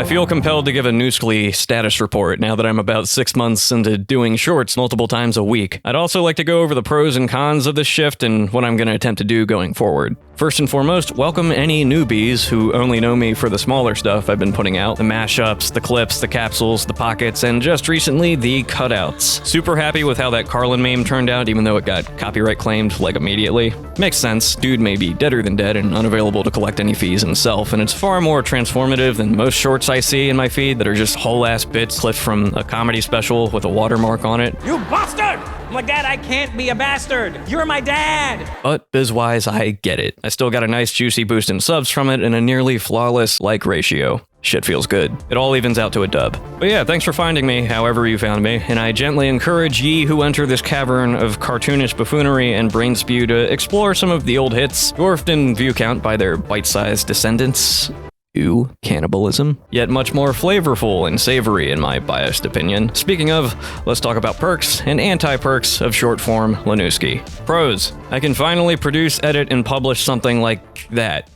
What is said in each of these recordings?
I feel compelled to give a NOOSK status report now that I'm about 6 months into doing shorts multiple times a week. I'd also like to go over the pros and cons of this shift and what I'm going to attempt to do going forward. First and foremost, welcome any newbies who only know me for the smaller stuff I've been putting out, the mashups, the clips, the capsules, the pockets, and just recently, the cutouts. Super happy with how that Carlin meme turned out, even though it got copyright claimed, like, immediately. Makes sense, dude may be deader than dead and unavailable to collect any fees himself, and it's far more transformative than most shorts I see in my feed that are just whole-ass bits clipped from a comedy special with a watermark on it. You bastard! My dad, I can't be a bastard! You're my dad! But biz-wise, I get it. I still got a nice juicy boost in subs from it and a nearly flawless like ratio. Shit feels good. It all evens out to a dub. But yeah, thanks for finding me, however you found me, and I gently encourage ye who enter this cavern of cartoonish buffoonery and brain spew to explore some of the old hits, dwarfed in view count by their bite-sized descendants. Ew, cannibalism. Yet much more flavorful and savory in my biased opinion. Speaking of, let's talk about perks and anti-perks of short-form Lanooski. Pros. I can finally produce, edit, and publish something like that.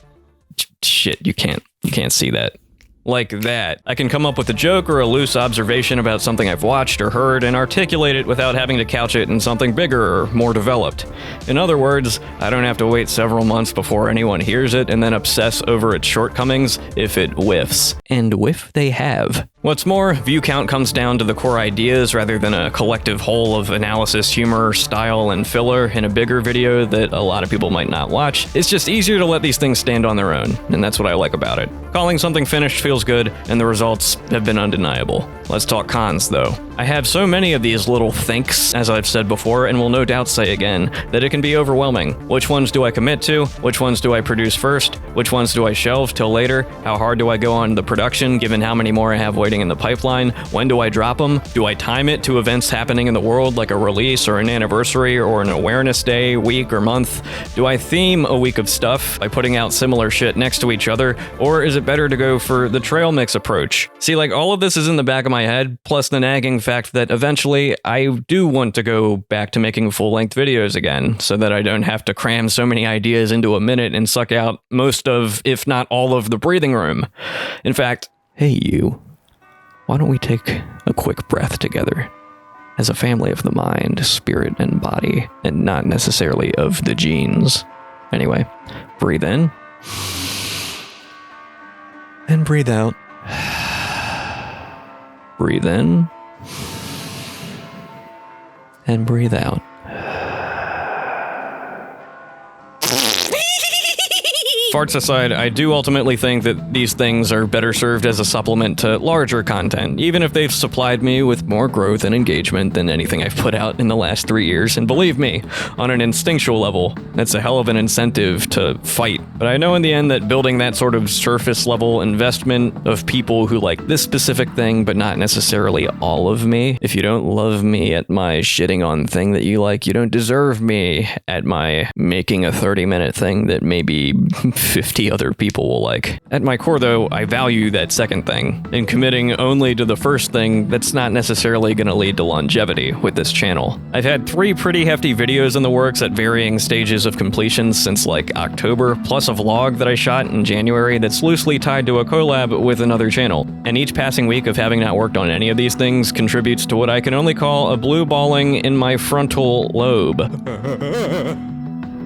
Shit, you can't see that. Like that. I can come up with a joke or a loose observation about something I've watched or heard and articulate it without having to couch it in something bigger or more developed. In other words, I don't have to wait several months before anyone hears it and then obsess over its shortcomings if it whiffs. And whiff they have. What's more, view count comes down to the core ideas rather than a collective whole of analysis, humor, style, and filler in a bigger video that a lot of people might not watch. It's just easier to let these things stand on their own, and that's what I like about it. Calling something finished feels good, and the results have been undeniable. Let's talk cons, though. I have so many of these little thinks, as I've said before, and will no doubt say again, that it can be overwhelming. Which ones do I commit to? Which ones do I produce first? Which ones do I shelve till later? How hard do I go on the production, given how many more I have waiting in the pipeline? When do I drop them? Do I time it to events happening in the world, like a release or an anniversary or an awareness day, week, or month? Do I theme a week of stuff by putting out similar shit next to each other, or is it better to go for the trail mix approach? See, like, all of this is in the back of my head, plus the nagging fact that eventually I do want to go back to making full-length videos again, so that I don't have to cram so many ideas into a minute and suck out most of, if not all of, the breathing room. In fact, hey you, why don't we take a quick breath together? As a family of the mind, spirit, and body, and not necessarily of the genes. Anyway, breathe in, and breathe out. Breathe in, and breathe out. Farts aside, I do ultimately think that these things are better served as a supplement to larger content, even if they've supplied me with more growth and engagement than anything I've put out in the last 3 years. And believe me, on an instinctual level, that's a hell of an incentive to fight. But I know in the end that building that sort of surface level investment of people who like this specific thing, but not necessarily all of me. If you don't love me at my shitting on thing that you like, you don't deserve me at my making a 30-minute thing that maybe 50 other people will like. At my core, though, I value that second thing, and committing only to the first thing that's not necessarily going to lead to longevity with this channel. I've had 3 pretty hefty videos in the works at varying stages of completion since like October, plus a vlog that I shot in January that's loosely tied to a collab with another channel. And each passing week of having not worked on any of these things contributes to what I can only call a blue balling in my frontal lobe.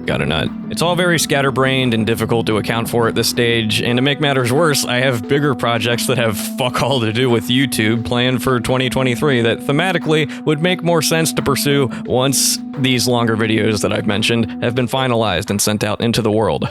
Got a nut. It's all very scatterbrained and difficult to account for at this stage, and to make matters worse, I have bigger projects that have fuck all to do with YouTube planned for 2023 that thematically would make more sense to pursue once these longer videos that I've mentioned have been finalized and sent out into the world.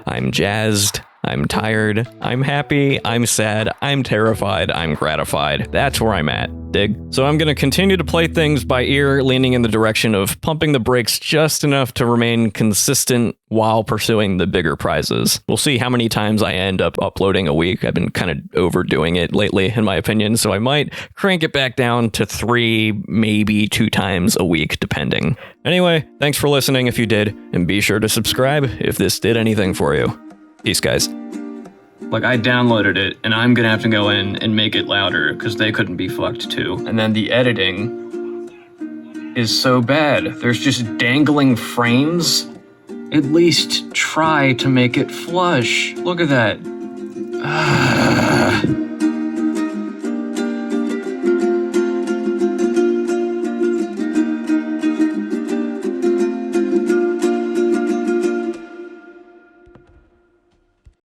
I'm jazzed. I'm tired, I'm happy, I'm sad, I'm terrified, I'm gratified. That's where I'm at, dig? So I'm gonna continue to play things by ear, leaning in the direction of pumping the brakes just enough to remain consistent while pursuing the bigger prizes. We'll see how many times I end up uploading a week. I've been kind of overdoing it lately, in my opinion, so I might crank it back down to 3, maybe 2 times a week, depending. Anyway, thanks for listening if you did, and be sure to subscribe if this did anything for you. Peace, guys. Like, I downloaded it, and I'm gonna have to go in and make it louder, because they couldn't be fucked too. And then the editing is so bad. There's just dangling frames. At least try to make it flush. Look at that.